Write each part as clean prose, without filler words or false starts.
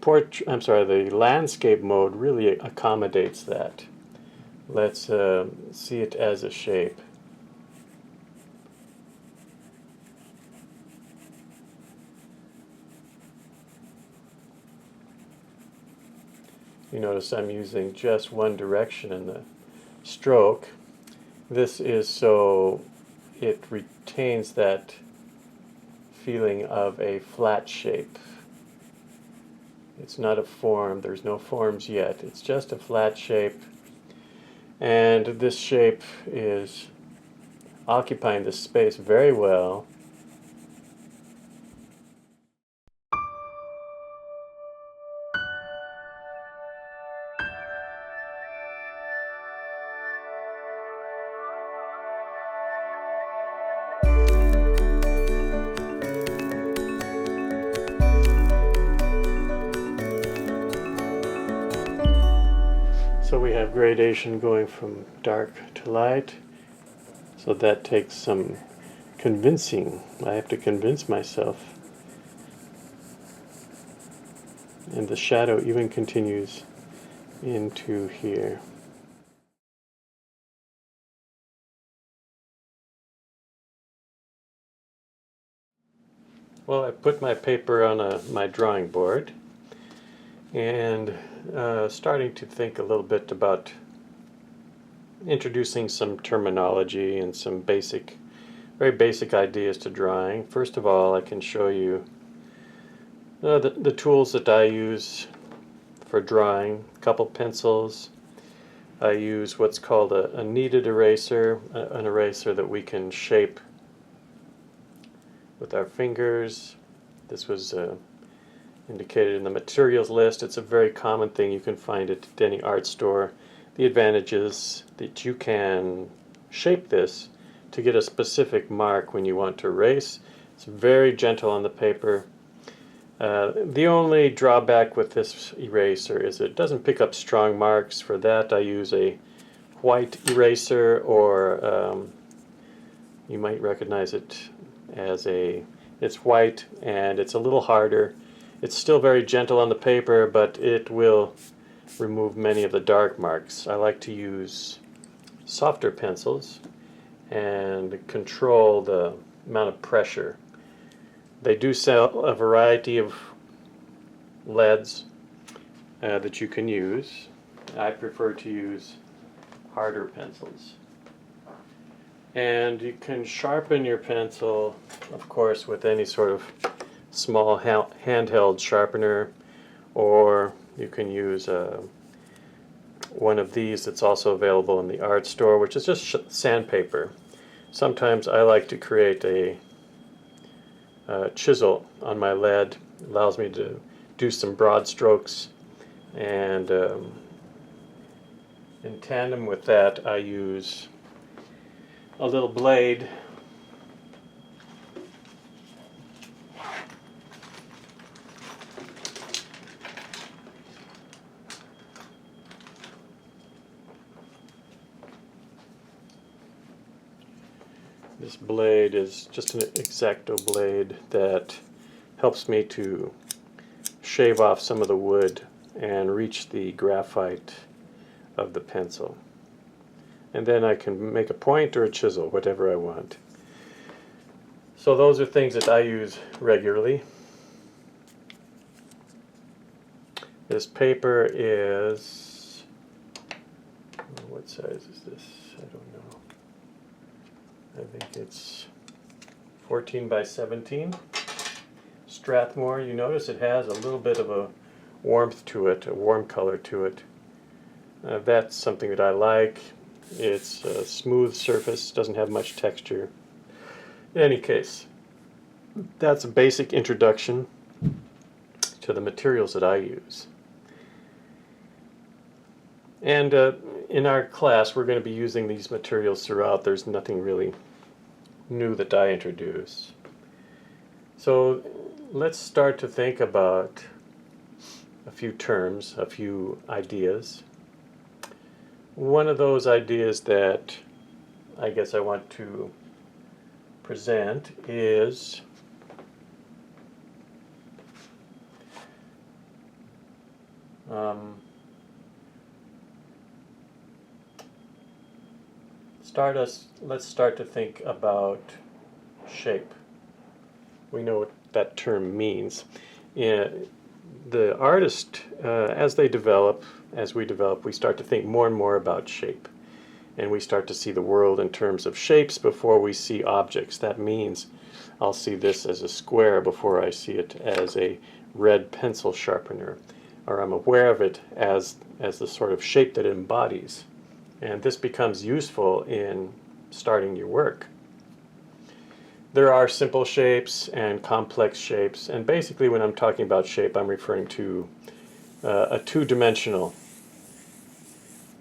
the landscape mode really accommodates that. Let's see it as a shape. You notice I'm using just one direction in the stroke. This is so it retains that feeling of a flat shape. It's not a form, there's no forms yet, it's just a flat shape, and this shape is occupying the space very well. So we have gradation going from dark to light. So that takes some convincing. I have to convince myself. And the shadow even continues into here. Well, I put my paper on my drawing board and starting to think a little bit about introducing some terminology and some very basic ideas to drawing. First of all, I can show you the tools that I use for drawing. A couple pencils. I use what's called a kneaded eraser, an eraser that we can shape with our fingers. This was indicated in the materials list. It's a very common thing. You can find it at any art store. The advantage is that you can shape this to get a specific mark when you want to erase. It's very gentle on the paper. The only drawback with this eraser is it doesn't pick up strong marks. For that I use a white eraser, or you might recognize it as it's white and it's a little harder. It's still very gentle on the paper, but it will remove many of the dark marks. I like to use softer pencils and control the amount of pressure. They do sell a variety of leads that you can use. I prefer to use harder pencils. And you can sharpen your pencil, of course, with any sort of small handheld sharpener, or you can use one of these that's also available in the art store, which is just sandpaper. Sometimes I like to create a chisel on my lead. It allows me to do some broad strokes, and in tandem with that I use a little blade. This blade is just an X-Acto blade that helps me to shave off some of the wood and reach the graphite of the pencil. And then I can make a point or a chisel, whatever I want. So those are things that I use regularly. This paper is, what size is this? I don't know. I think it's 14 by 17. Strathmore, you notice it has a little bit of a warmth to it, a warm color to it. That's something that I like. It's a smooth surface, doesn't have much texture. In any case, that's a basic introduction to the materials that I use. And in our class we're going to be using these materials throughout. There's nothing really new that I introduce. So let's start to think about a few terms, a few ideas. One of those ideas that I guess I want to present is Let's start to think about shape. We know what that term means. The artist, as we develop, we start to think more and more about shape. And we start to see the world in terms of shapes before we see objects. That means I'll see this as a square before I see it as a red pencil sharpener, or I'm aware of it as the sort of shape that it embodies. And this becomes useful in starting your work. There are simple shapes and complex shapes, and basically when I'm talking about shape, I'm referring to a two-dimensional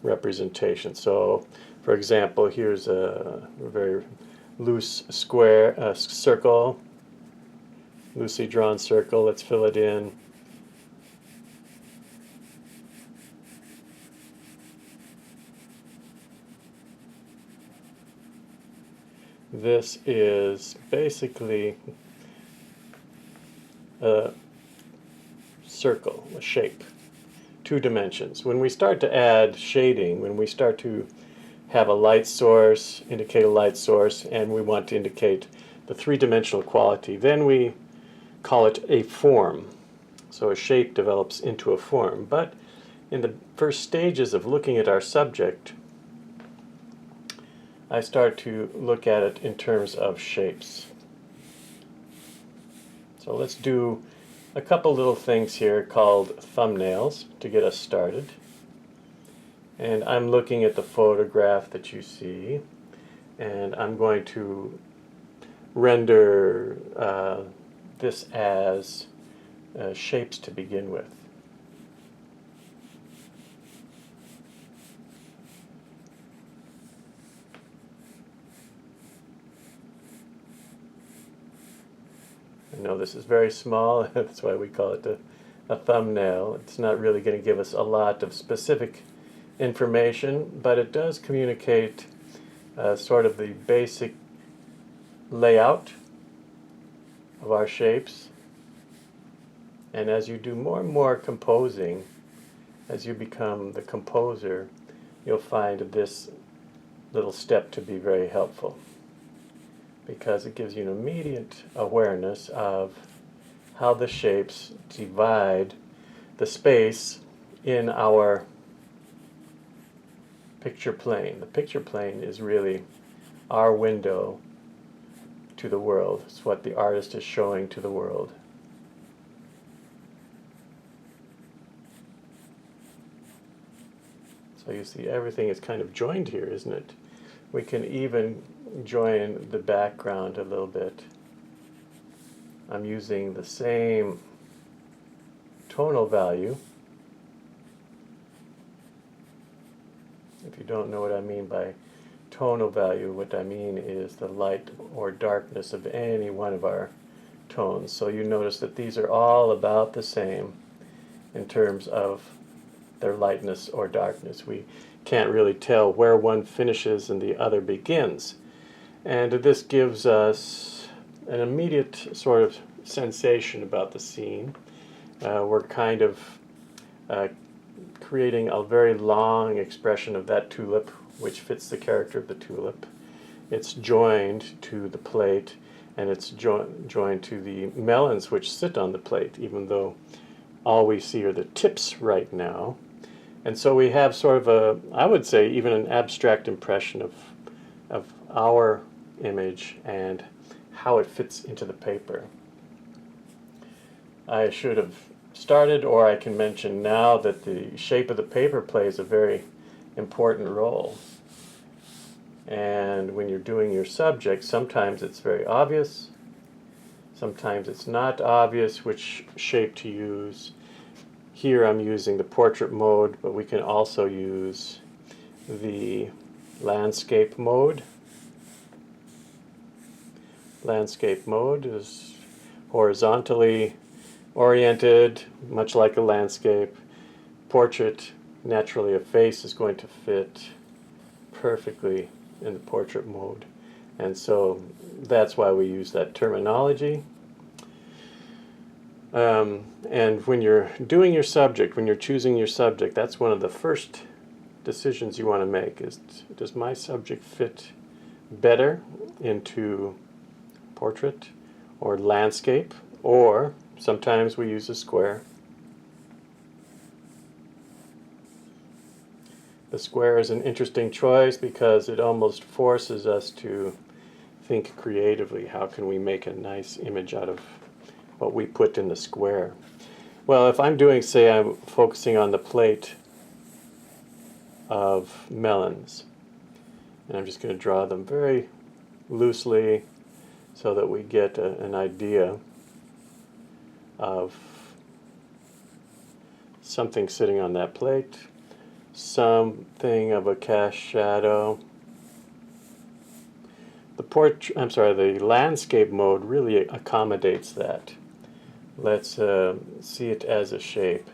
representation. So, for example, here's a very loose square, circle, loosely drawn circle. Let's fill it in. This is basically a circle, a shape, 2 dimensions. When we start to add shading, when we start to have a light source, indicate a light source, and we want to indicate the 3-dimensional quality, then we call it a form. So a shape develops into a form. But in the first stages of looking at our subject, I start to look at it in terms of shapes. So let's do a couple little things here called thumbnails to get us started. And I'm looking at the photograph that you see, and I'm going to render this as shapes to begin with. I know this is very small, that's why we call it a thumbnail. It's not really going to give us a lot of specific information, but it does communicate sort of the basic layout of our shapes. And as you do more and more composing, as you become the composer, you'll find this little step to be very helpful, because it gives you an immediate awareness of how the shapes divide the space in our picture plane. The picture plane is really our window to the world. It's what the artist is showing to the world. So you see everything is kind of joined here, isn't it? We can even join the background a little bit. I'm using the same tonal value. If you don't know what I mean by tonal value, what I mean is the light or darkness of any one of our tones. So you notice that these are all about the same in terms of their lightness or darkness. We can't really tell where one finishes and the other begins. And this gives us an immediate sort of sensation about the scene. We're kind of creating a very long expression of that tulip, which fits the character of the tulip. It's joined to the plate, and it's joined to the melons which sit on the plate, even though all we see are the tips right now. And so we have sort of a, I would say, even an abstract impression of our image and how it fits into the paper. I should have started, or I can mention now, that the shape of the paper plays a very important role. And when you're doing your subject, sometimes it's very obvious, sometimes it's not obvious which shape to use. Here I'm using the portrait mode, but we can also use the landscape mode. Landscape mode is horizontally oriented, much like a landscape. Portrait, naturally a face is going to fit perfectly in the portrait mode. And so that's why we use that terminology. And when you're doing your subject, when you're choosing your subject, that's one of the first decisions you want to make is, does my subject fit better into portrait or landscape? Or sometimes we use a square. The square is an interesting choice because it almost forces us to think creatively. How can we make a nice image out of what we put in the square? Well, if I'm doing, say, I'm focusing on the plate of melons, and I'm just going to draw them very loosely so that we get an idea of something sitting on that plate, something of a cast shadow. The landscape mode really accommodates that. Let's see it as a shape.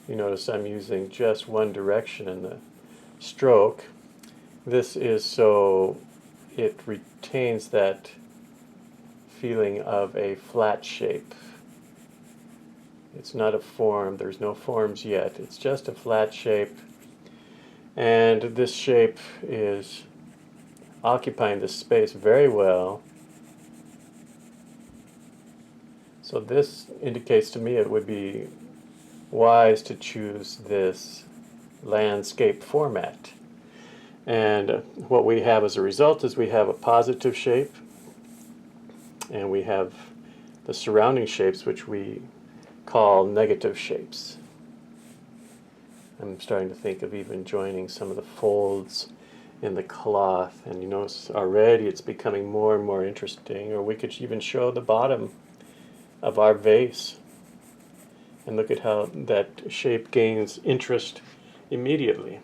You notice I'm using just one direction in the stroke. This is so it retains that feeling of a flat shape. It's not a form, there's no forms yet, it's just a flat shape. And this shape is occupying this space very well. So this indicates to me it would be wise to choose this landscape format. And what we have as a result is we have a positive shape, and we have the surrounding shapes, which we call negative shapes. I'm starting to think of even joining some of the folds in the cloth, and you notice already it's becoming more and more interesting. Or we could even show the bottom of our vase, and look at how that shape gains interest immediately.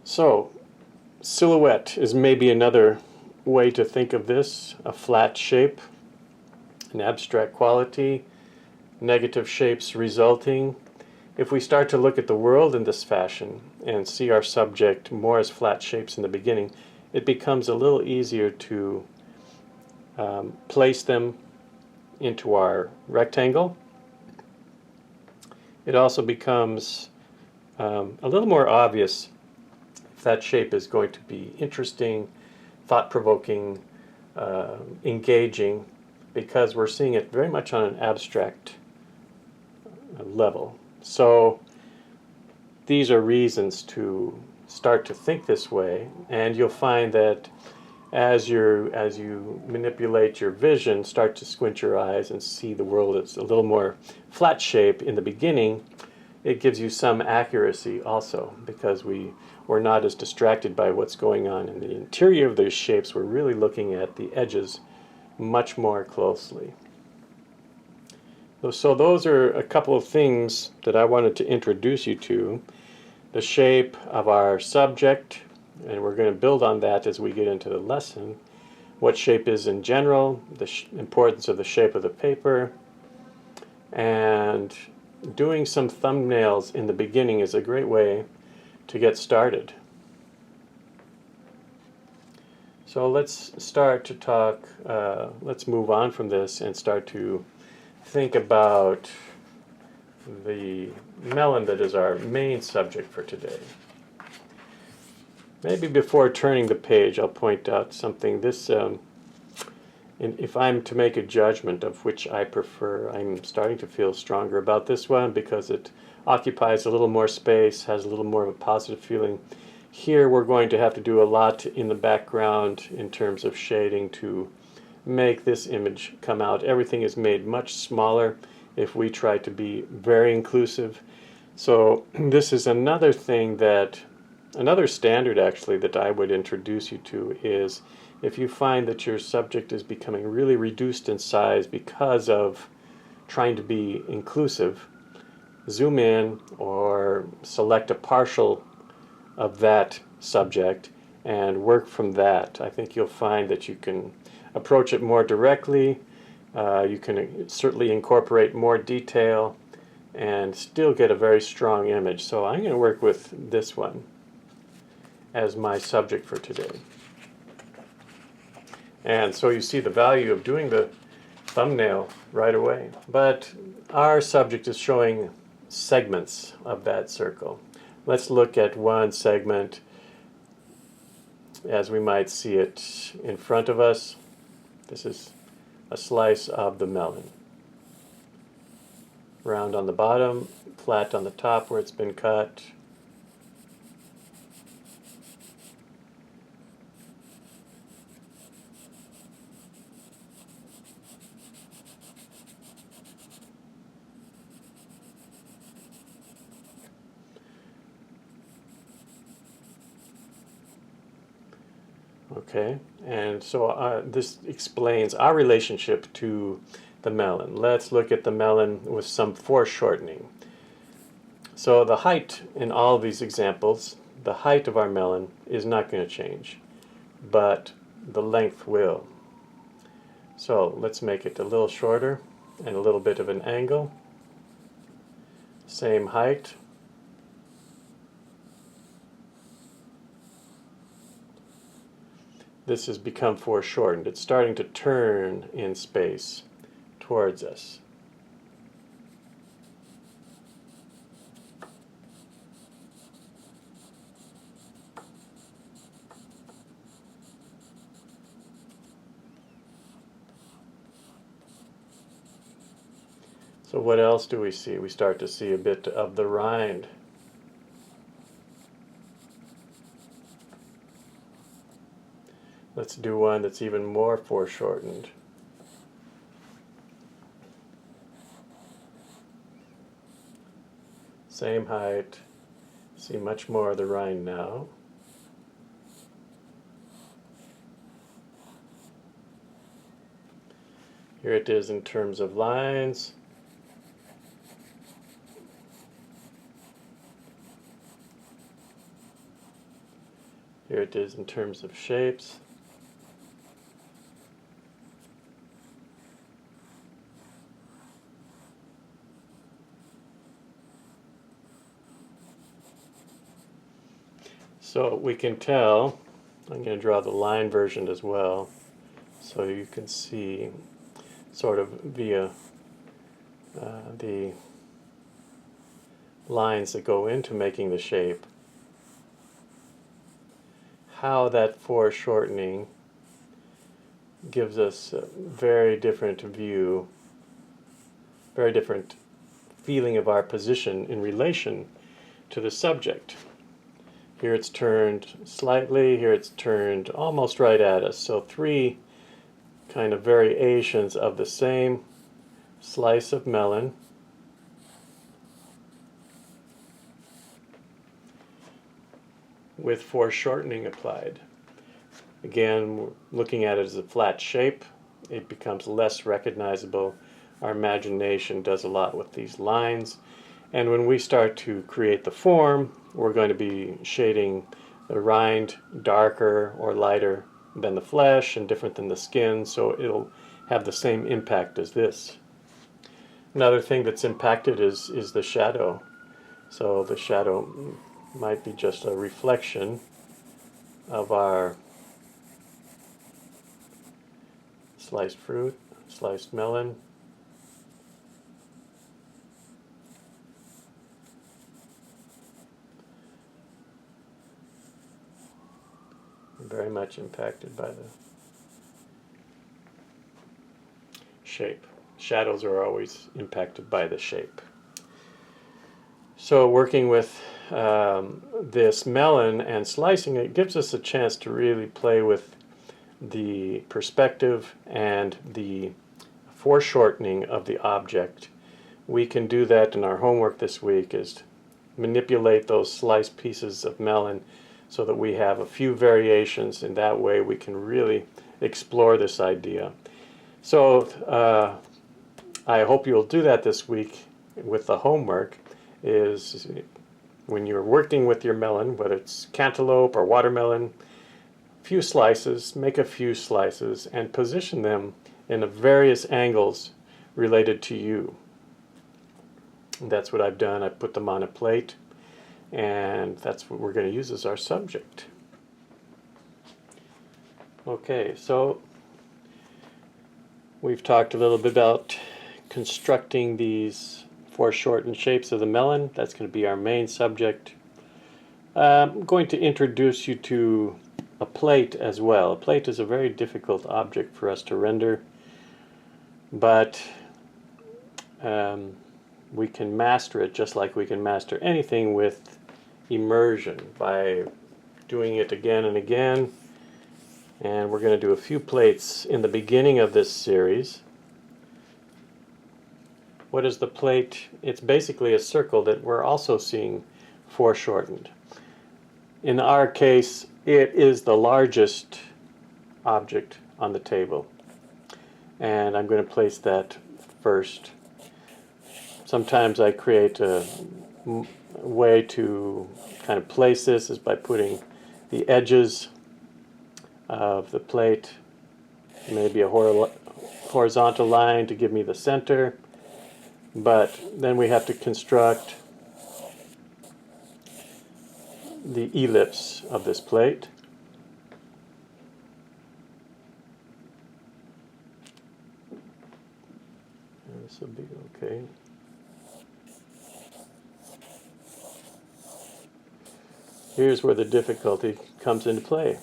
So, silhouette is maybe another way to think of this, a flat shape, an abstract quality, negative shapes resulting. If we start to look at the world in this fashion and see our subject more as flat shapes in the beginning, it becomes a little easier to place them into our rectangle. It also becomes a little more obvious if that shape is going to be interesting, thought-provoking, engaging, because we're seeing it very much on an abstract level. So these are reasons to start to think this way, and you'll find that as you manipulate your vision, start to squint your eyes and see the world as a little more flat shape in the beginning, it gives you some accuracy also, because we're not as distracted by what's going on in the interior of those shapes. We're really looking at the edges much more closely. So those are a couple of things that I wanted to introduce you to. The shape of our subject, and we're going to build on that as we get into the lesson. What shape is in general, the importance of the shape of the paper, and doing some thumbnails in the beginning is a great way to get started. So let's start to talk, let's move on from this and start to think about the melon that is our main subject for today. Maybe before turning the page, I'll point out something. This, if I'm to make a judgment of which I prefer, I'm starting to feel stronger about this one because it occupies a little more space, has a little more of a positive feeling. Here we're going to have to do a lot in the background in terms of shading to make this image come out. Everything is made much smaller if we try to be very inclusive. So this is another thing that, another standard actually that I would introduce you to is if you find that your subject is becoming really reduced in size because of trying to be inclusive, zoom in or select a partial of that subject and work from that. I think you'll find that you can approach it more directly. You can certainly incorporate more detail and still get a very strong image. So I'm going to work with this one as my subject for today. And so you see the value of doing the thumbnail right away. But our subject is showing segments of that circle. Let's look at one segment as we might see it in front of us. This is a slice of the melon. Round on the bottom, flat on the top where it's been cut. Okay, and so this explains our relationship to the melon. Let's look at the melon with some foreshortening. So the height in all of these examples, the height of our melon is not going to change, but the length will. So let's make it a little shorter and a little bit of an angle. Same height. This has become foreshortened. It's starting to turn in space towards us. So what else do we see? We start to see a bit of the rind. Let's do one that's even more foreshortened. Same height. See much more of the rind now. Here it is in terms of lines. Here it is in terms of shapes. So we can tell, I'm going to draw the line version as well, so you can see sort of via the lines that go into making the shape, how that foreshortening gives us a very different view, very different feeling of our position in relation to the subject. Here it's turned slightly, here it's turned almost right at us. So three kind of variations of the same slice of melon. With foreshortening applied. Again, looking at it as a flat shape, it becomes less recognizable. Our imagination does a lot with these lines. And when we start to create the form, we're going to be shading the rind darker or lighter than the flesh and different than the skin, so it'll have the same impact as this. Another thing that's impacted is the shadow. So the shadow might be just a reflection of our sliced fruit, sliced melon. Very much impacted by the shape. Shadows are always impacted by the shape. So working with this melon and slicing it gives us a chance to really play with the perspective and the foreshortening of the object. We can do that in our homework this week, is manipulate those sliced pieces of melon so that we have a few variations. In that way we can really explore this idea. So I hope you'll do that this week with the homework. Is when you're working with your melon, whether it's cantaloupe or watermelon, few slices, make a few slices and position them in various angles related to you. And that's what I've done. I put them on a plate, and that's what we're going to use as our subject. Okay, so we've talked a little bit about constructing these foreshortened shapes of the melon. That's going to be our main subject. I'm going to introduce you to a plate as well. A plate is a very difficult object for us to render, but we can master it just like we can master anything with immersion by doing it again and again. And we're going to do a few plates in the beginning of this series. What is the plate? It's basically a circle that we're also seeing foreshortened. In our case, it is the largest object on the table, and I'm going to place that first. Sometimes I create a way to kind of place this is by putting the edges of the plate, maybe a horizontal line to give me the center, but then we have to construct the ellipse of this plate. This will be okay. Here's where the difficulty comes into play.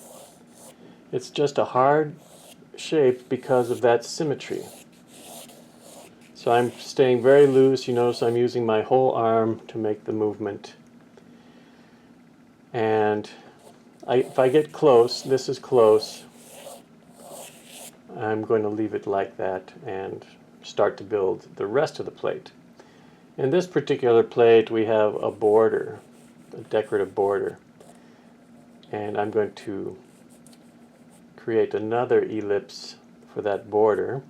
It's just a hard shape because of that symmetry. So I'm staying very loose. You notice I'm using my whole arm to make the movement. And if I get close, this is close, I'm going to leave it like that and start to build the rest of the plate. In this particular plate we have a border, a decorative border, and I'm going to create another ellipse for that border.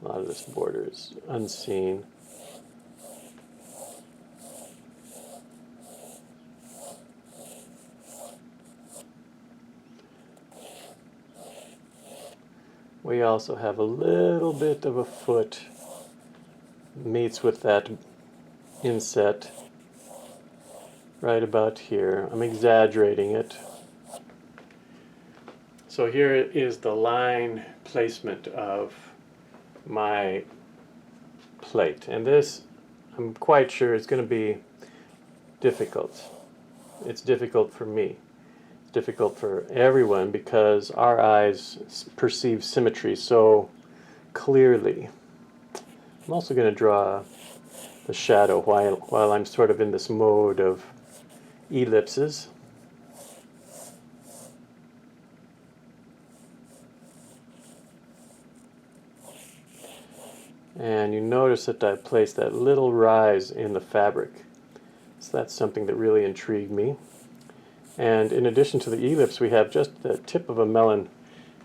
A lot of this border is unseen. We also have a little bit of a foot meets with that inset right about here. I'm exaggerating it. So here is the line placement of my plate, and this I'm quite sure is going to be difficult. It's difficult for me. It's difficult for everyone because our eyes perceive symmetry so clearly. I'm also going to draw the shadow while I'm sort of in this mode of ellipses. And you notice that I placed that little rise in the fabric. So that's something that really intrigued me. And in addition to the ellipse, we have just the tip of a melon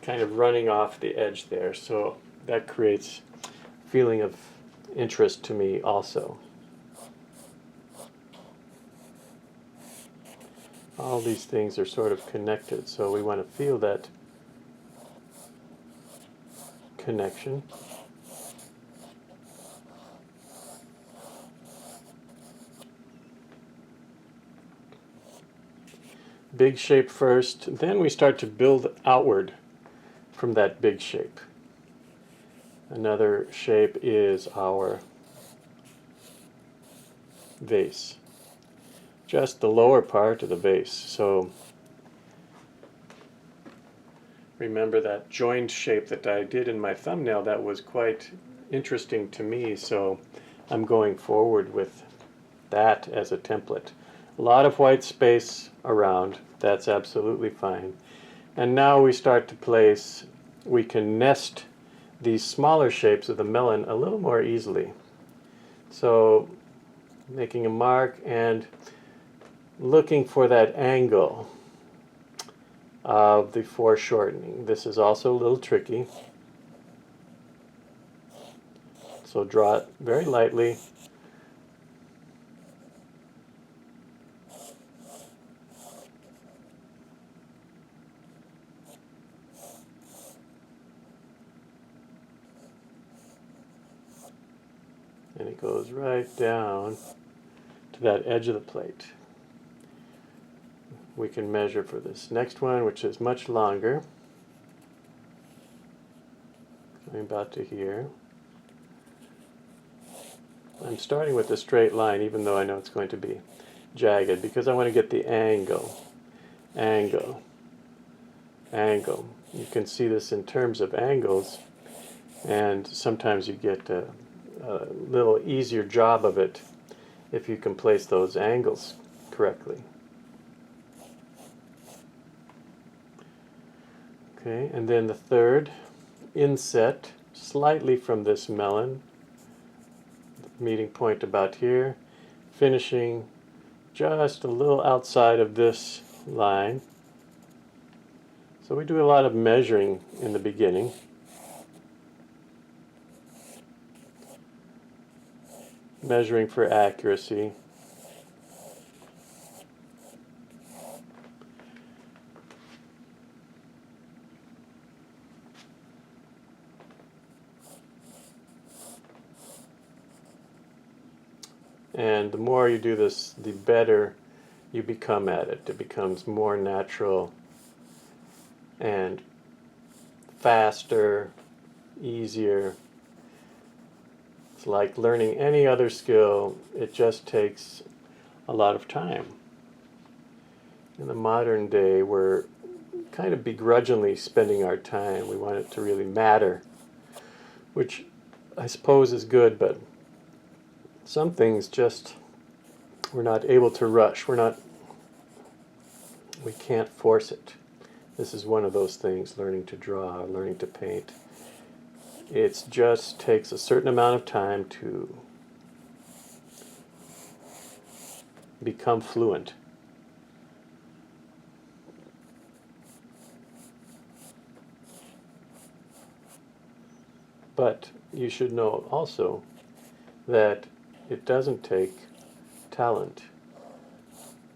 kind of running off the edge there. So that creates a feeling of interest to me also. All these things are sort of connected, so we want to feel that connection. Big shape first, then we start to build outward from that big shape. Another shape is our vase, just the lower part of the vase. So remember that joined shape that I did in my thumbnail, that was quite interesting to me, so I'm going forward with that as a template. A lot of white space around, that's absolutely fine. And now we start to place, we can nest these smaller shapes of the melon a little more easily. So making a mark and looking for that angle of the foreshortening. This is also a little tricky. So draw it very lightly. it goes right down to that edge of the plate. We can measure for this next one, which is much longer. I'm about to here. I'm starting with a straight line, even though I know it's going to be jagged, because I want to get the angle. Angle. Angle. You can see this in terms of angles, and sometimes you get a little easier job of it if you can place those angles correctly. Okay, and then the third inset, slightly from this melon, meeting point about here, finishing just a little outside of this line. So we do a lot of measuring in the beginning. Measuring for accuracy. And the more you do this, the better you become at it. It becomes more natural and faster, easier. It's like learning any other skill. It just takes a lot of time. In the modern day, we're kind of begrudgingly spending our time. We want it to really matter, which I suppose is good, but some things just we're not able to rush. We can't force it. This is one of those things, learning to draw, learning to paint. It just takes a certain amount of time to become fluent. But you should know also that it doesn't take talent.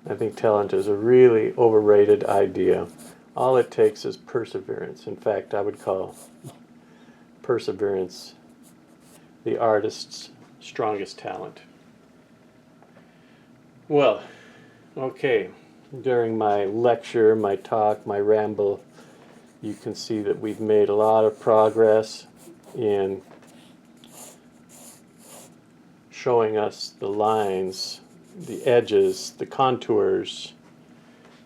I think talent is a really overrated idea. All it takes is perseverance. In fact, I would call perseverance the artist's strongest talent. Well, okay, during my lecture, my talk, my ramble, you can see that we've made a lot of progress in showing us the lines, the edges, the contours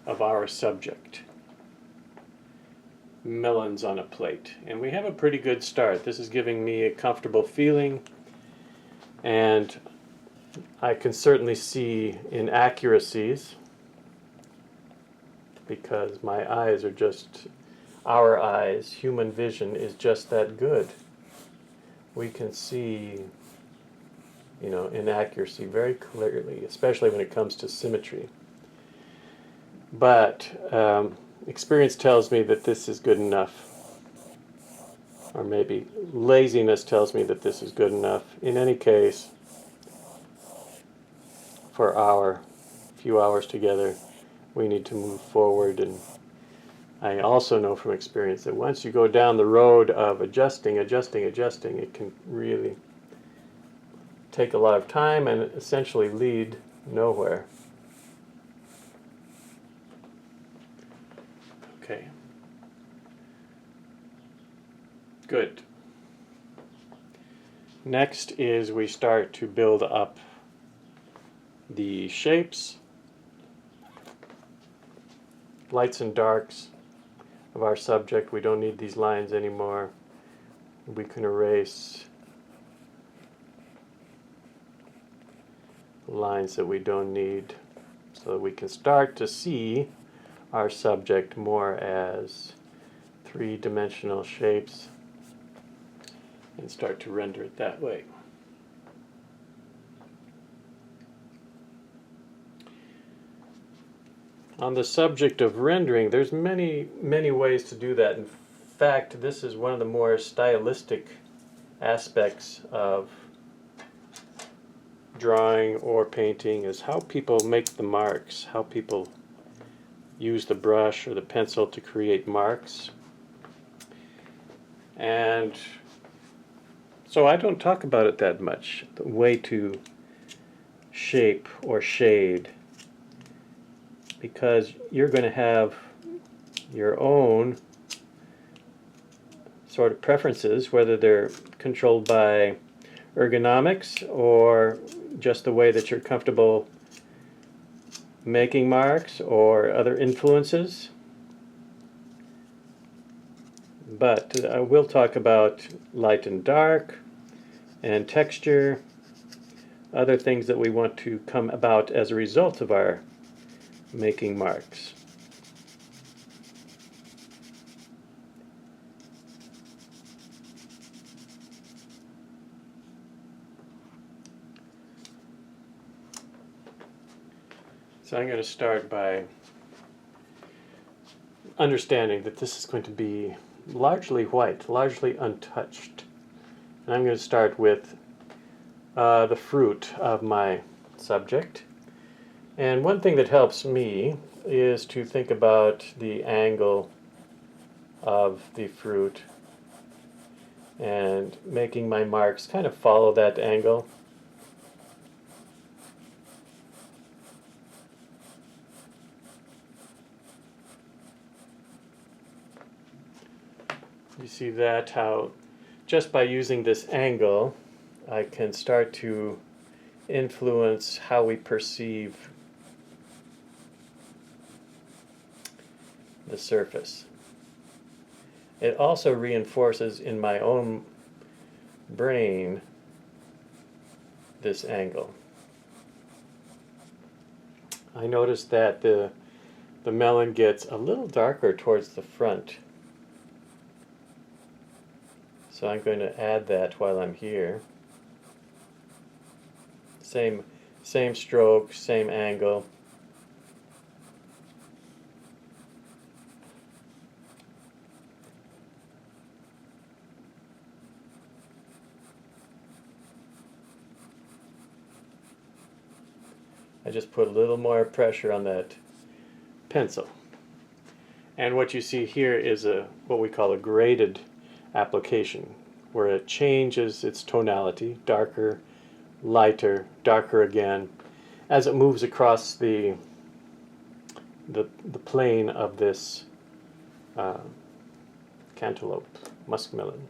of our subject. Melons on a plate. And we have a pretty good start. This is giving me a comfortable feeling, and I can certainly see inaccuracies because my eyes are just, our eyes, human vision is just that good. We can see inaccuracy very clearly, especially when it comes to symmetry. But experience tells me that this is good enough. Or maybe laziness tells me that this is good enough. In any case, for our few hours together, we need to move forward. And I also know from experience that once you go down the road of adjusting, it can really take a lot of time and essentially lead nowhere. Okay. Good. Next is we start to build up the shapes, lights and darks of our subject. We don't need these lines anymore. We can erase lines that we don't need so that we can start to see our subject more as three-dimensional shapes and start to render it that way. On the subject of rendering, there's many ways to do that. In fact, this is one of the more stylistic aspects of drawing or painting, is how people make the marks, how people use the brush or the pencil to create marks. And So I don't talk about it that much, the way to shape or shade, because you're going to have your own sort of preferences, whether they're controlled by ergonomics or just the way that you're comfortable making marks or other influences. But I will talk about light and dark and texture, other things that we want to come about as a result of our making marks. So I'm going to start by understanding that this is going to be largely white, largely untouched. And I'm going to start with the fruit of my subject. And one thing that helps me is to think about the angle of the fruit and making my marks kind of follow that angle. You see that, how just by using this angle I can start to influence how we perceive the surface. It also reinforces in my own brain this angle. I noticed that the melon gets a little darker towards the front. So I'm going to add that while I'm here. Same stroke, same angle. I just put a little more pressure on that pencil. And what you see here is what we call a graded application, where it changes its tonality, darker, lighter, darker again, as it moves across the plane of this cantaloupe, muskmelon.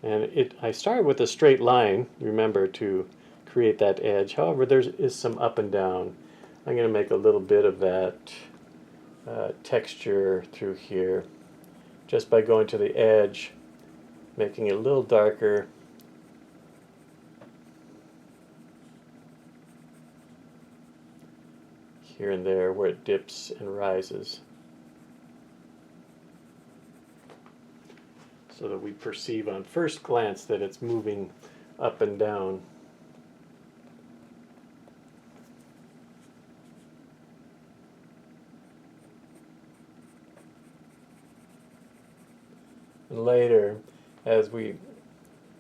And I started with a straight line, remember, to create that edge. However, there is some up and down. I'm going to make a little bit of that texture through here just by going to the edge, making it a little darker. Here and there where it dips and rises, so that we perceive on first glance that it's moving up and down. And later, as we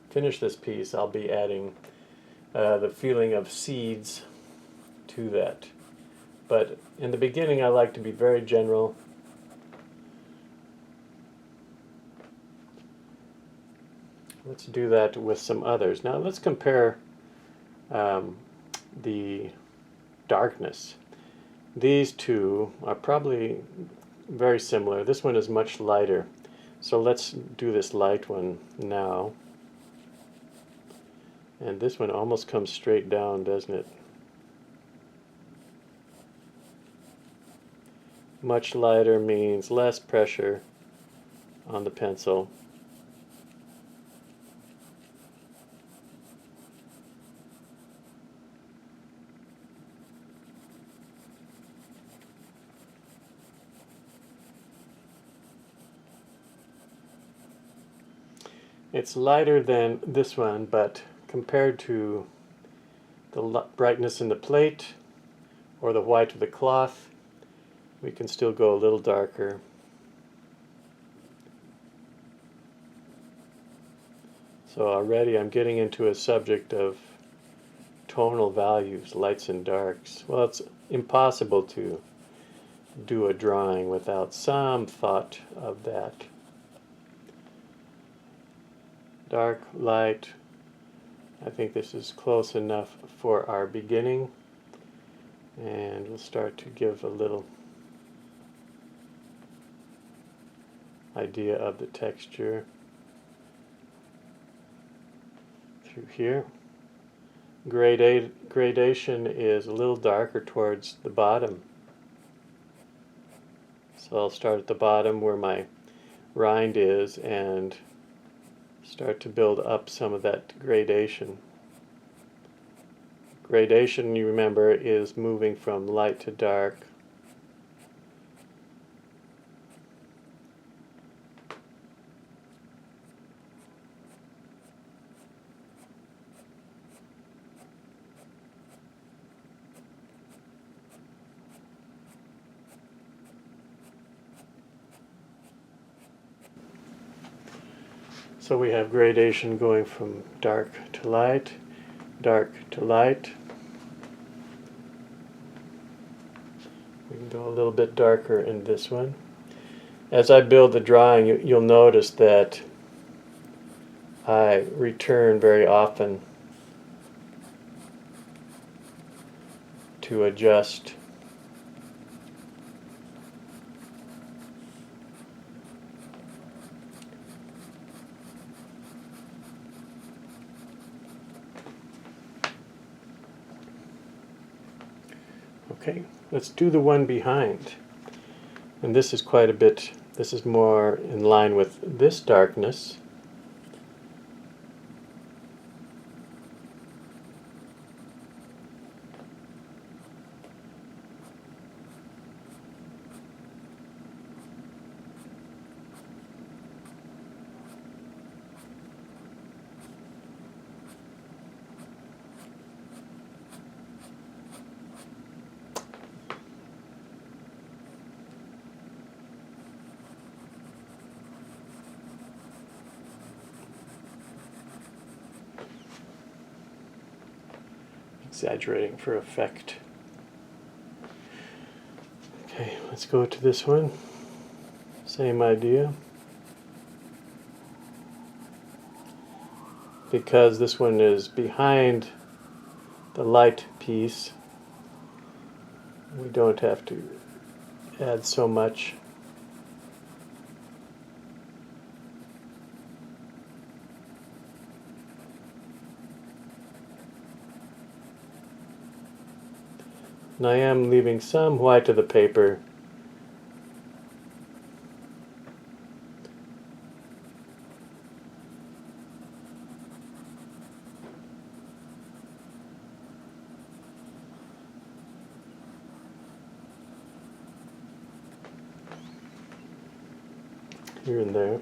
finish this piece, I'll be adding the feeling of seeds to that. But in the beginning, I like to be very general. Let's do that with some others. Now let's compare the darkness. These two are probably very similar. This one is much lighter. So let's do this light one now. And this one almost comes straight down, doesn't it? Much lighter means less pressure on the pencil. It's lighter than this one, but compared to the brightness in the plate or the white of the cloth, we can still go a little darker. So already I'm getting into a subject of tonal values, lights and darks. Well, it's impossible to do a drawing without some thought of that. dark, light. I think this is close enough for our beginning, and we'll start to give a little idea of the texture through here. Gradation is a little darker towards the bottom. So I'll start at the bottom where my rind is and start to build up some of that gradation. Gradation, you remember, is moving from light to dark. So we have gradation going from dark to light, dark to light. We can go a little bit darker in this one. As I build the drawing, you'll notice that I return very often to adjust Okay, let's do the one behind. And this is quite a bit, this is more in line with this darkness. Exaggerating for effect. Okay, let's go to this one. Same idea. Because this one is behind the light piece, we don't have to add so much. And I am leaving some white of the paper here and there.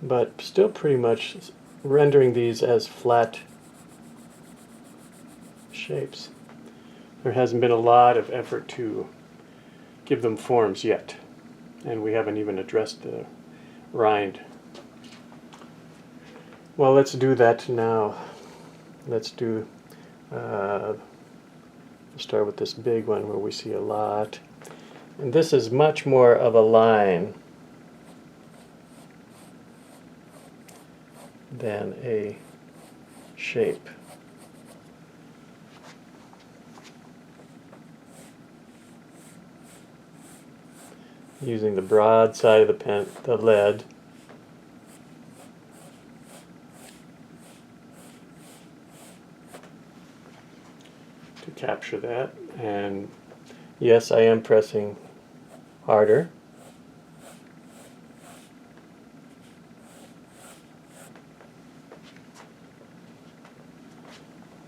But still pretty much rendering these as flat shapes. There hasn't been a lot of effort to give them forms yet, and we haven't even addressed the rind. Well, let's do that now. Let's do, start with this big one where we see a lot. And this is much more of a line than a shape. Using the broad side of the lead to capture that. And yes, I am pressing harder.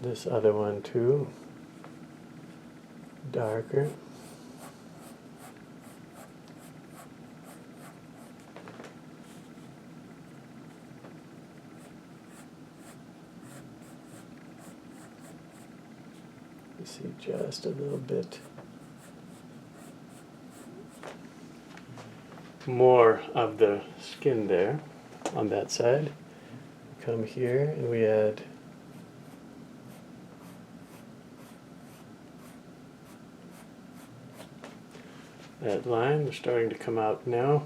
This other one too, darker. see just a little bit more of the skin there on that side. Come here and we add that line. They're starting to come out now.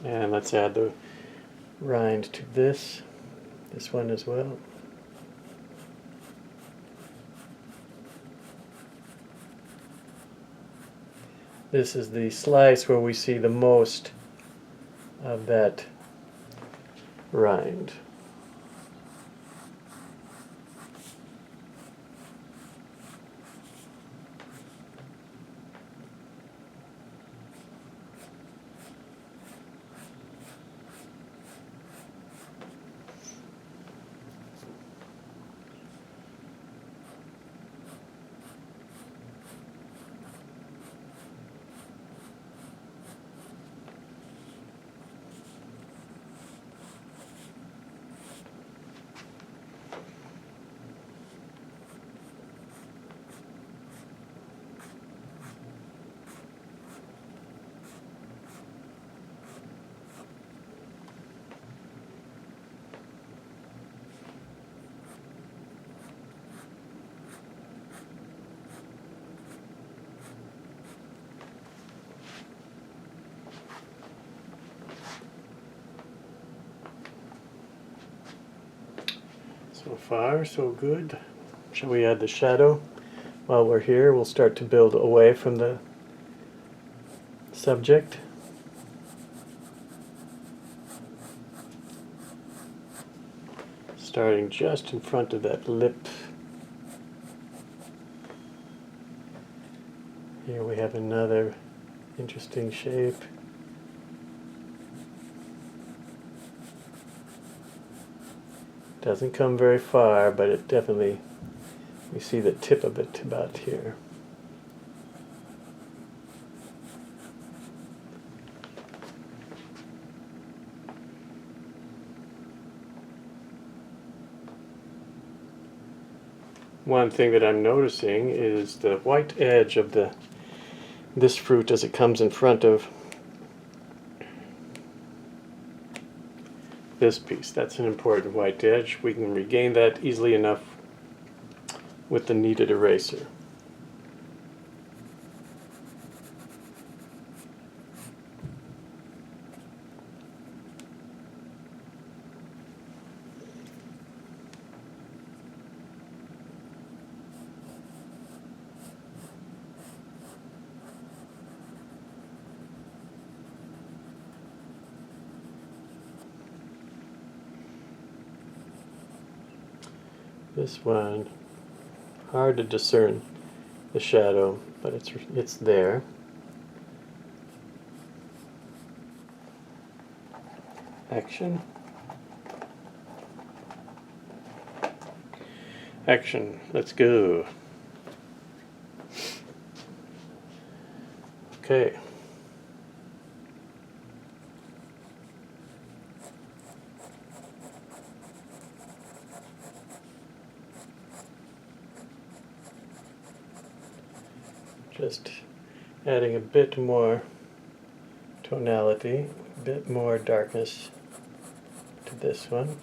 And let's add the rind to this one as well. This is the slice where we see the most of that rind. So far, so good. Shall we add the shadow? While we're here, we'll start to build away from the subject. Starting just in front of that lip. Here we have another interesting shape. Doesn't come very far, but it definitely, we see the tip of it about here. One thing that I'm noticing is the white edge of this fruit as it comes in front of this piece. That's an important white edge. We can regain that easily enough with the kneaded eraser. This one, hard to discern the shadow, but it's there. Action. Action. Let's go. Okay. Just adding a bit more tonality, a bit more darkness to this one.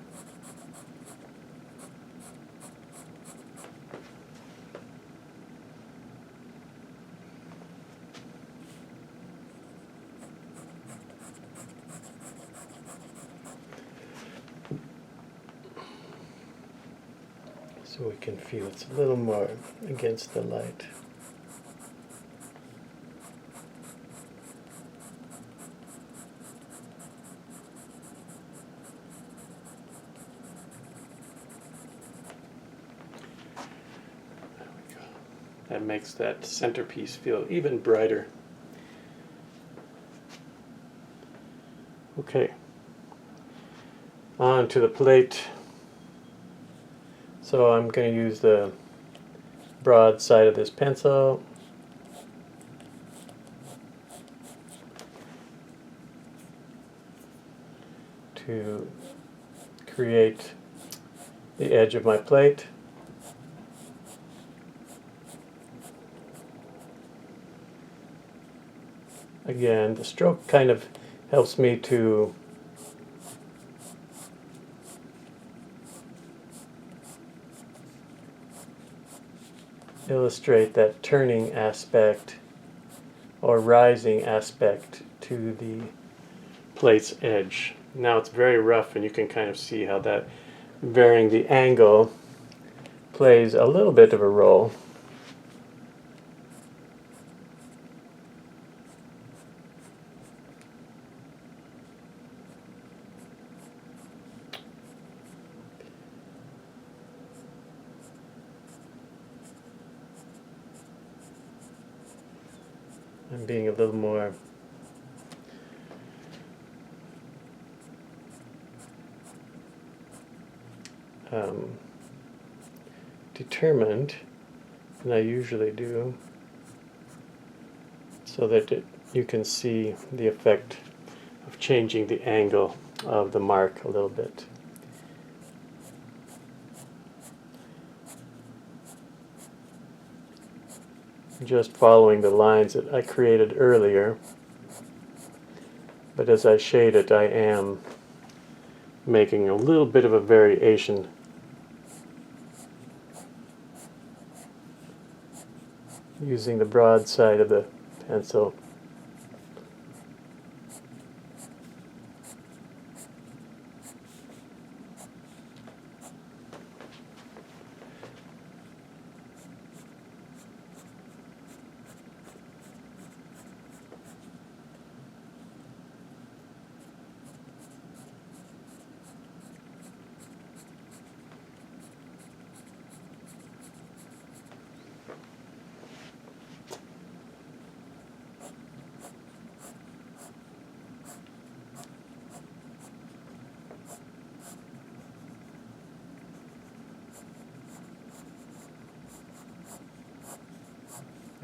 So we can feel it's a little more against the light. That makes that centerpiece feel even brighter. Okay, on to the plate. So I'm going to use the broad side of this pencil. To create the edge of my plate. Again, the stroke kind of helps me to illustrate that turning aspect or rising aspect to the plate's edge. Now it's very rough, and you can kind of see how that varying the angle plays a little bit of a role. I'm being a little more determined than I usually do, so that you can see the effect of changing the angle of the mark a little bit. Just following the lines that I created earlier, but as I shade it, I am making a little bit of a variation using the broad side of the pencil.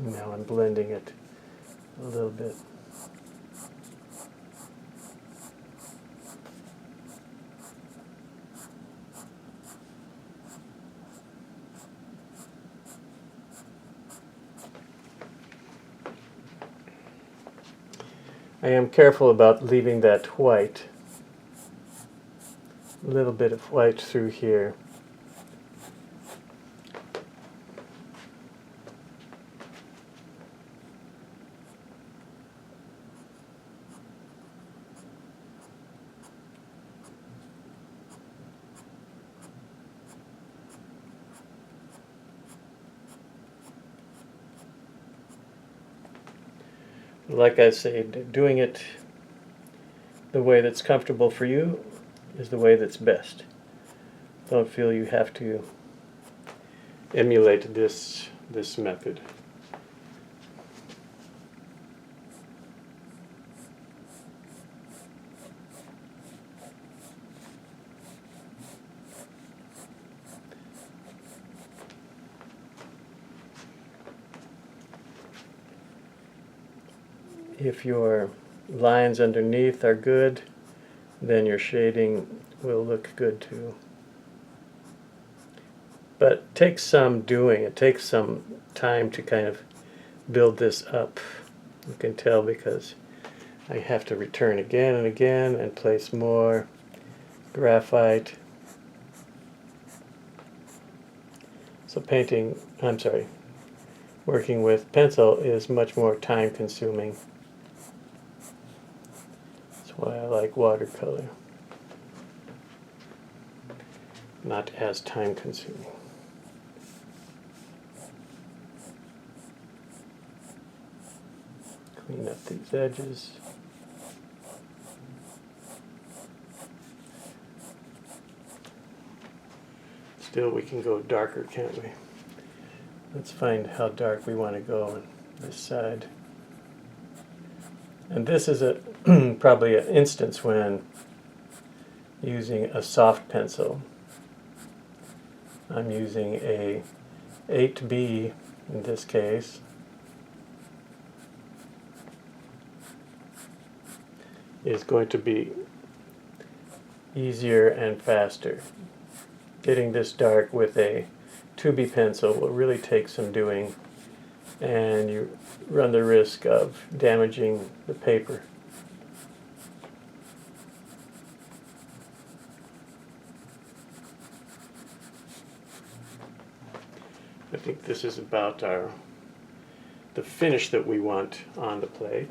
Now I'm blending it a little bit. I am careful about leaving that white, a little bit of white through here. Like I say, doing it the way that's comfortable for you is the way that's best. Don't feel you have to emulate this method. If your lines underneath are good, then your shading will look good too. But it takes some doing. It takes some time to kind of build this up. You can tell because I have to return again and again and place more graphite. So working with pencil is much more time consuming. That's why I like watercolor. Not as time consuming. Clean up these edges. Still, we can go darker, can't we? Let's find how dark we want to go on this side. And this is probably an instance when using a soft pencil. I'm using a 8B in this case is going to be easier and faster. Getting this dark with a 2B pencil will really take some doing, and you run the risk of damaging the paper. I think this is about the finish that we want on the plate.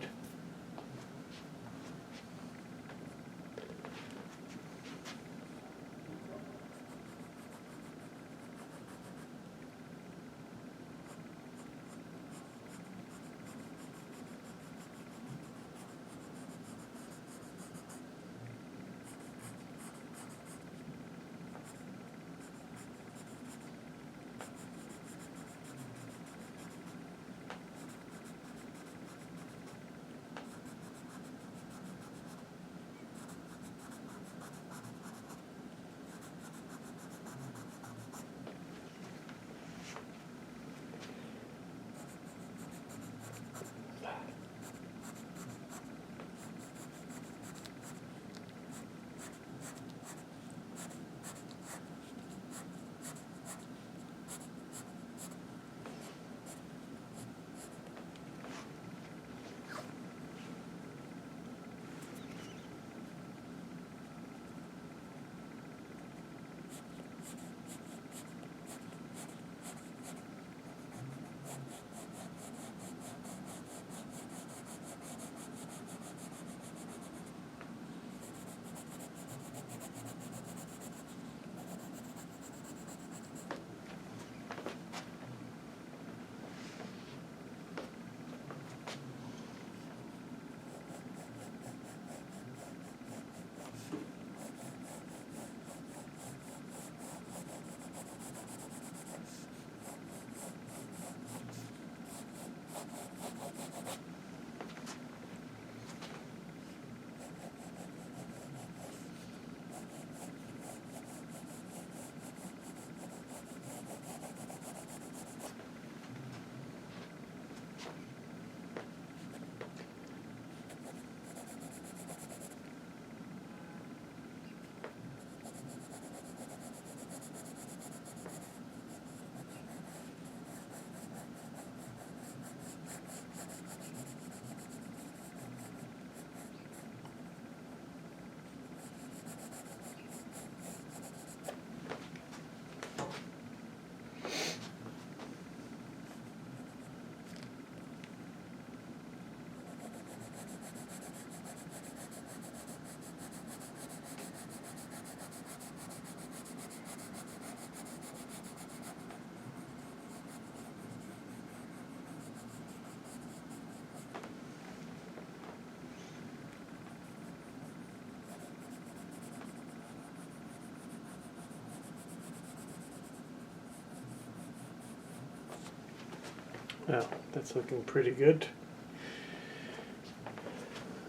Well, that's looking pretty good.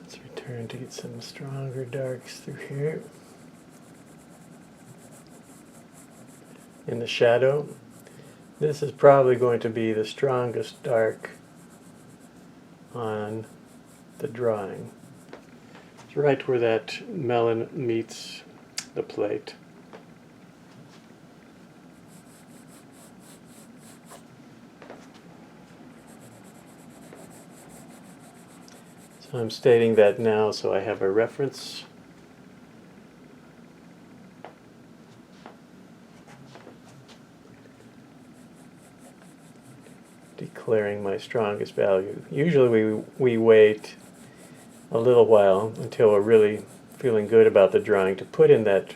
Let's return to get some stronger darks through here. In the shadow, this is probably going to be the strongest dark on the drawing. It's right where that melon meets the plate. So I'm stating that now so I have a reference. Declaring my strongest value. Usually we wait a little while until we're really feeling good about the drawing to put in that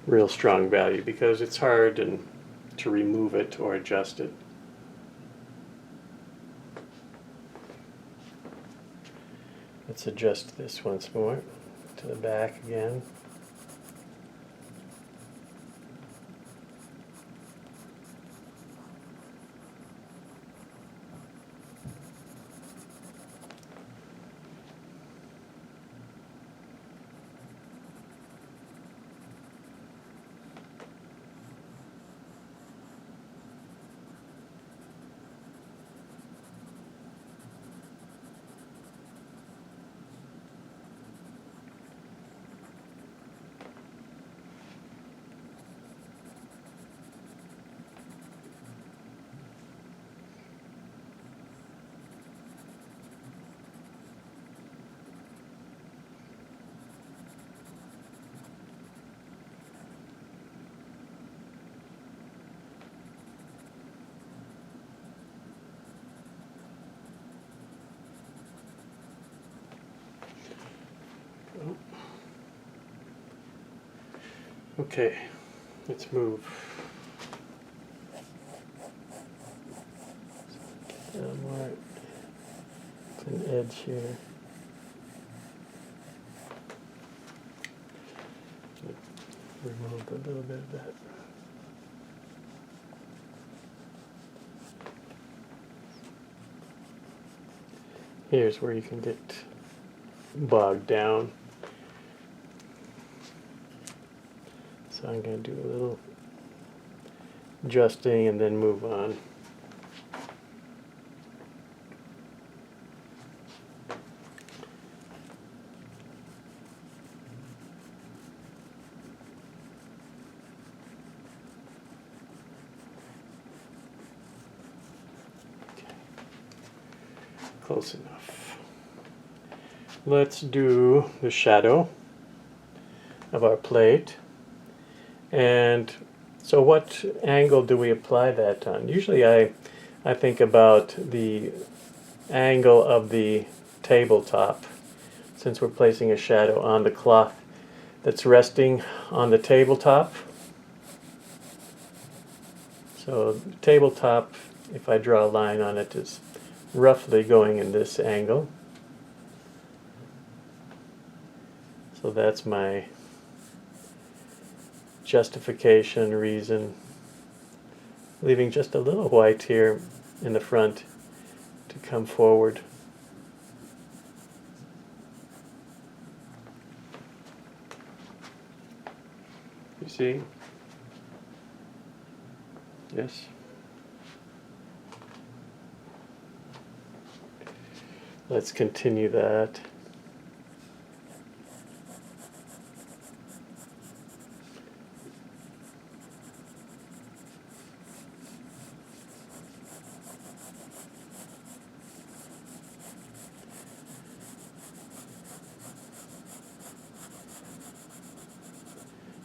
real strong value, because it's hard to remove it or adjust it. Let's adjust this once more to the back again. Okay, let's move. More an edge here. Remove a little bit of that. Here's where you can get bogged down. So I'm going to do a little adjusting and then move on. Close enough. Let's do the shadow of our plate. And so what angle do we apply that on? Usually I think about the angle of the tabletop, since we're placing a shadow on the cloth that's resting on the tabletop. So tabletop, if I draw a line on it, is roughly going in this angle. So that's my justification, reason, leaving just a little white here in the front to come forward. You see? Yes? Let's continue that.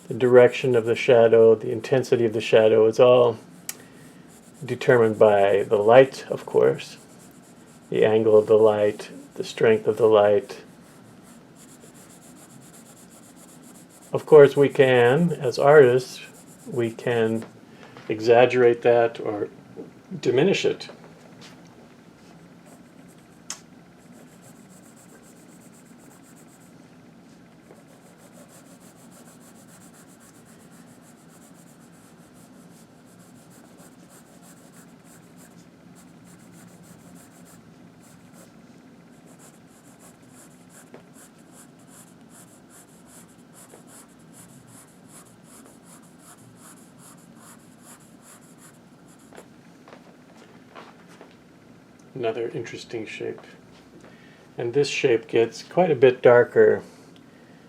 The direction of the shadow, the intensity of the shadow is all determined by the light, of course, the angle of the light, the strength of the light. Of course, we can, as artists, we can exaggerate that or diminish it. Another interesting shape. And this shape gets quite a bit darker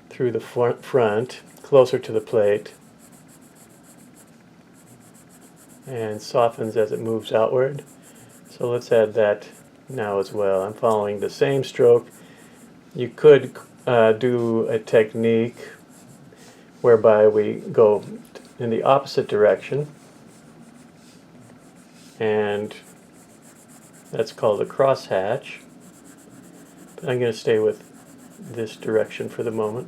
through the front, closer to the plate, and softens as it moves outward. So let's add that now as well. I'm following the same stroke. You could do a technique whereby we go in the opposite direction, and that's called a crosshatch. But I'm going to stay with this direction for the moment.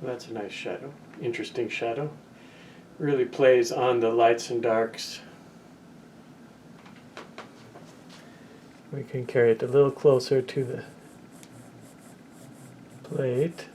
That's a nice shadow, interesting shadow. Really plays on the lights and darks. We can carry it a little closer to the plate.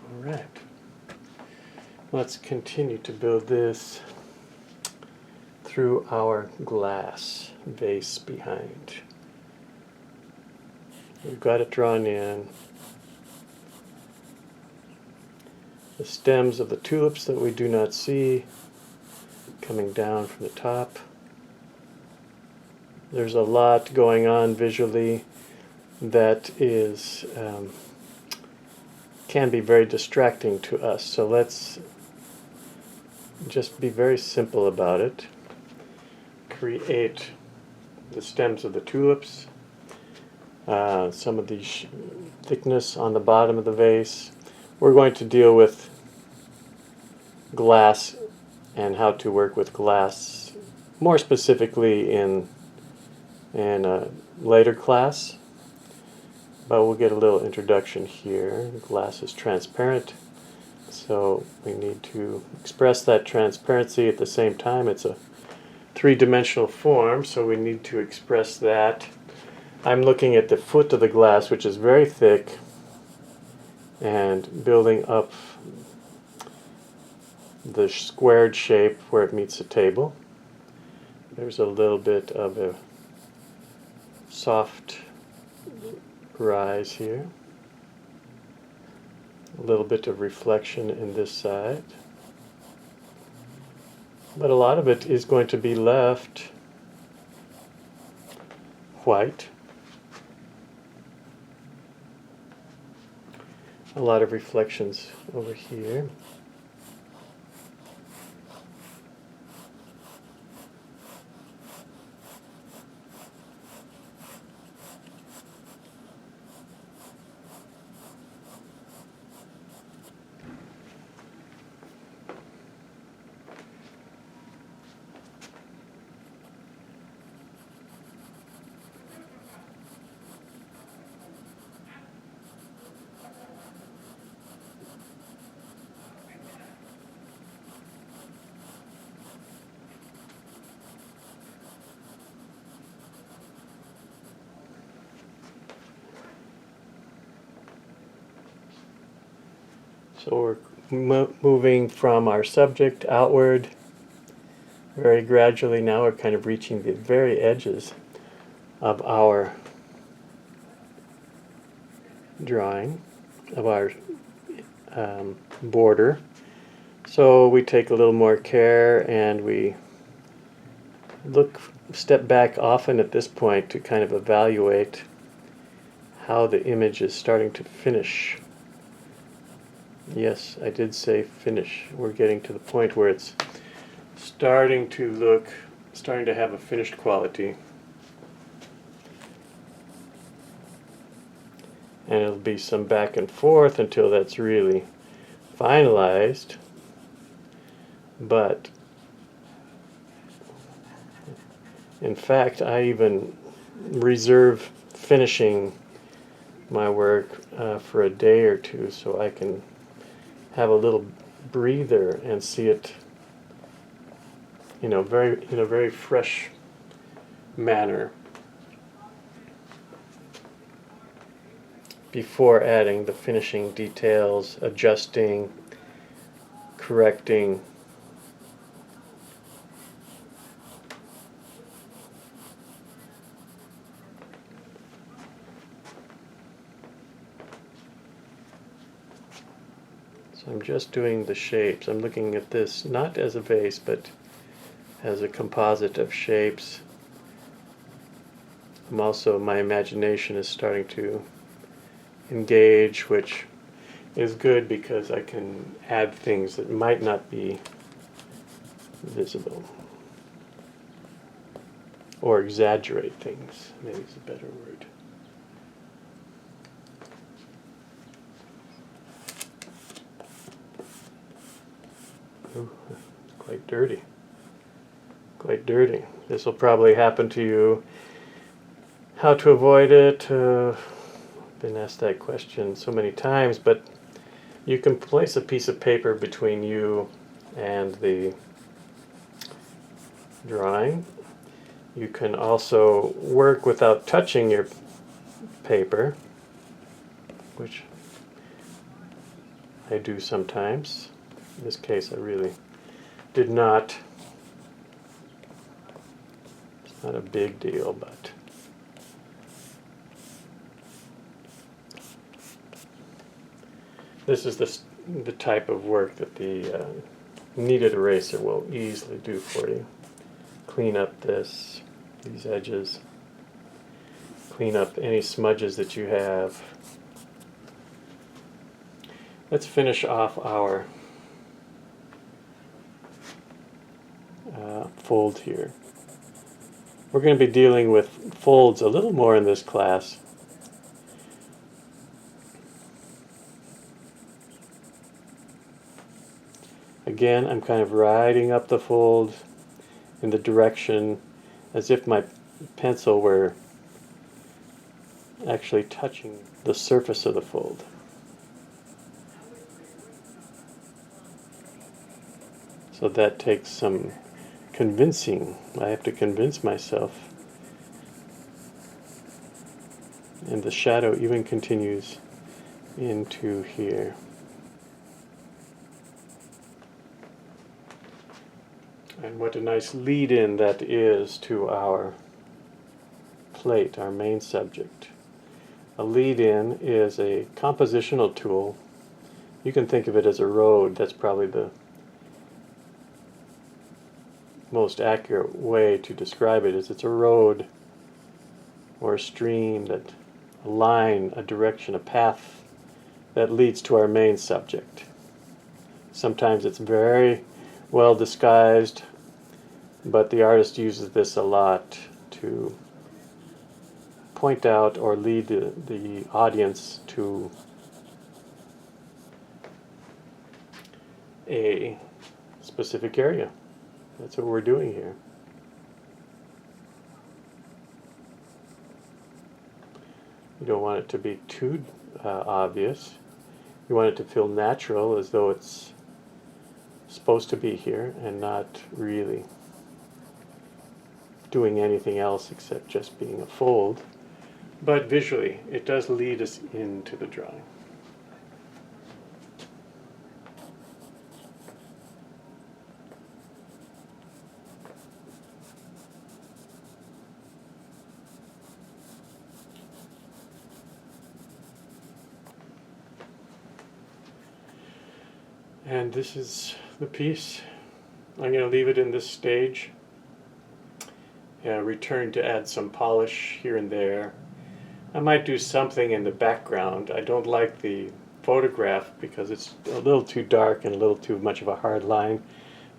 All right. Let's continue to build this through our glass vase behind. We've got it drawn in. The stems of the tulips that we do not see coming down from the top. There's a lot going on visually that is can be very distracting to us. So let's just be very simple about it. Create the stems of the tulips, some of the thickness on the bottom of the vase. We're going to deal with glass and how to work with glass more specifically in a later class, but we'll get a little introduction here. Glass is transparent, so we need to express that transparency at the same time. It's a three-dimensional form, so we need to express that. I'm looking at the foot of the glass, which is very thick, and building up the squared shape where it meets the table. There's a little bit of a soft rise here. A little bit of reflection in this side. But a lot of it is going to be left white. A lot of reflections over here. So we're moving from our subject outward very gradually. Now we're kind of reaching the very edges of our drawing, of our border. So we take a little more care and we step back often at this point to kind of evaluate how the image is starting to finish. Yes, I did say finish. We're getting to the point where it's starting to have a finished quality. And it'll be some back and forth until that's really finalized. But in fact, I even reserve finishing my work for a day or two so I can have a little breather and see it in a very fresh manner before adding the finishing details, adjusting, correcting. So I'm just doing the shapes. I'm looking at this not as a vase, but as a composite of shapes. My imagination is starting to engage, which is good because I can add things that might not be visible. Or exaggerate things, maybe is a better word. Ooh, quite dirty. Quite dirty. This will probably happen to you. How to avoid it? I've been asked that question so many times, but you can place a piece of paper between you and the drawing. You can also work without touching your paper, which I do sometimes. In this case, I really did not. It's not a big deal, but this is the type of work that the kneaded eraser will easily do for you. Clean up these edges. Clean up any smudges that you have. Let's finish off our fold here. We're going to be dealing with folds a little more in this class. Again, I'm kind of riding up the fold in the direction as if my pencil were actually touching the surface of the fold. So that takes some convincing. I have to convince myself. And the shadow even continues into here. And what a nice lead-in that is to our plate, our main subject. A lead-in is a compositional tool. You can think of it as a road. That's probably the most accurate way to describe it. Is it's a road or a stream, that a line, a direction, a path that leads to our main subject. Sometimes it's very well disguised, but the artist uses this a lot to point out or lead the audience to a specific area. That's what we're doing here. You don't want it to be too obvious. You want it to feel natural, as though it's supposed to be here and not really doing anything else except just being a fold. But visually, it does lead us into the drawing. And this is the piece. I'm going to leave it in this stage. Return to add some polish here and there. I might do something in the background. I don't like the photograph because it's a little too dark and a little too much of a hard line.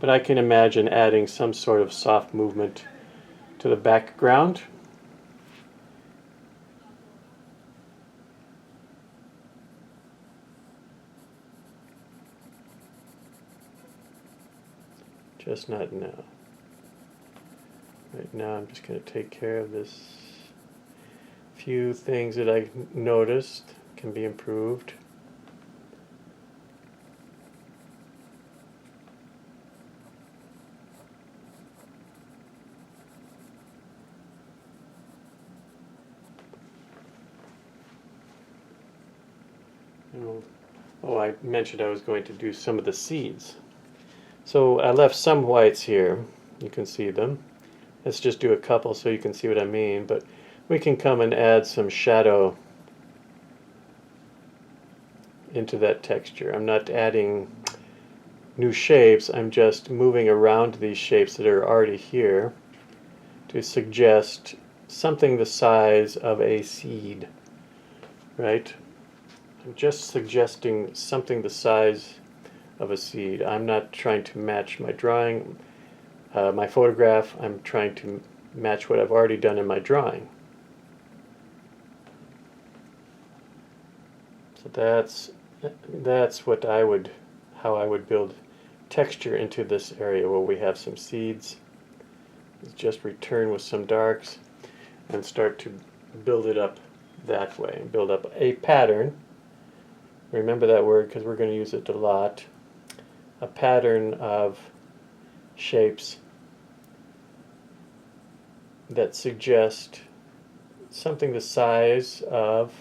But I can imagine adding some sort of soft movement to the background. Just not now. Right now I'm just going to take care of this few things that I noticed can be improved. Oh, I mentioned I was going to do some of the seeds. So I left some whites here. You can see them. Let's just do a couple so you can see what I mean. But we can come and add some shadow into that texture. I'm not adding new shapes. I'm just moving around these shapes that are already here to suggest something the size of a seed, right? I'm just suggesting something the size of a seed. I'm not trying to match my drawing, my photograph. I'm trying to match what I've already done in my drawing. So that's what how I would build texture into this area where we have some seeds. Just return with some darks and start to build it up that way. Build up a pattern. Remember that word because we're going to use it a lot. A pattern of shapes that suggest something the size of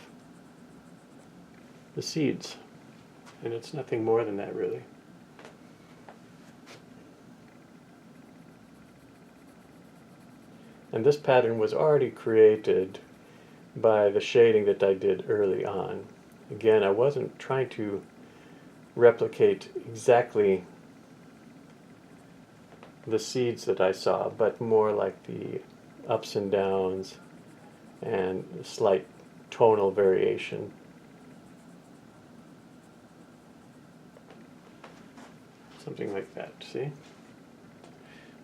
the seeds. And it's nothing more than that, really. And this pattern was already created by the shading that I did early on. Again, I wasn't trying to replicate exactly the seeds that I saw, but more like the ups and downs and slight tonal variation. Something like that, see?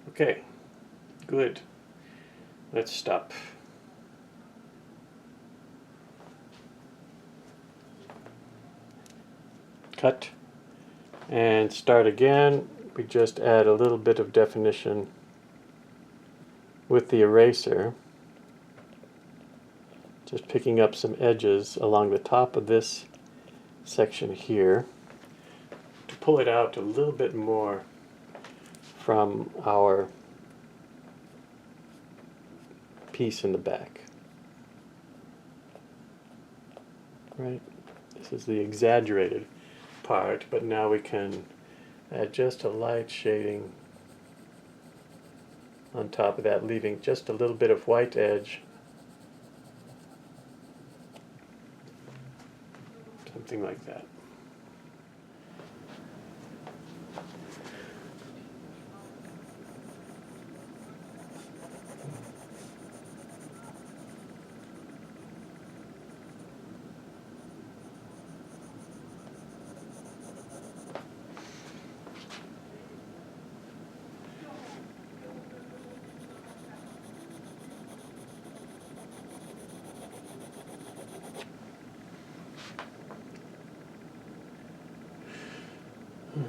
Okay, good. Let's stop. Cut and start again. We just add a little bit of definition with the eraser, just picking up some edges along the top of this section here to pull it out a little bit more from our piece in the back. Right? This is the exaggerated part, but now we can add just a light shading on top of that, leaving just a little bit of white edge. Something like that.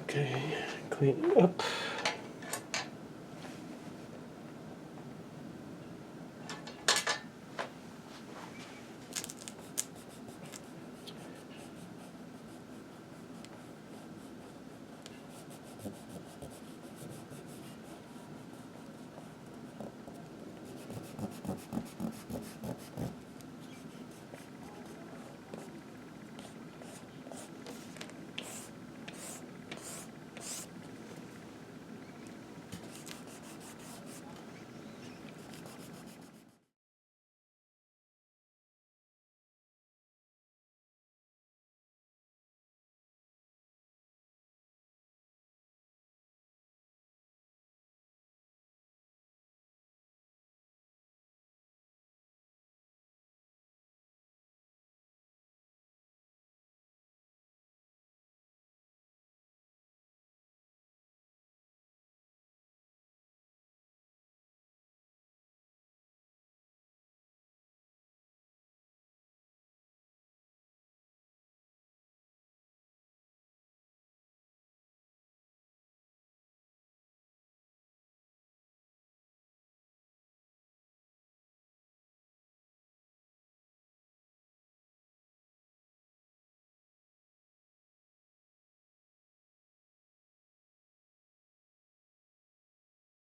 Okay, clean it up.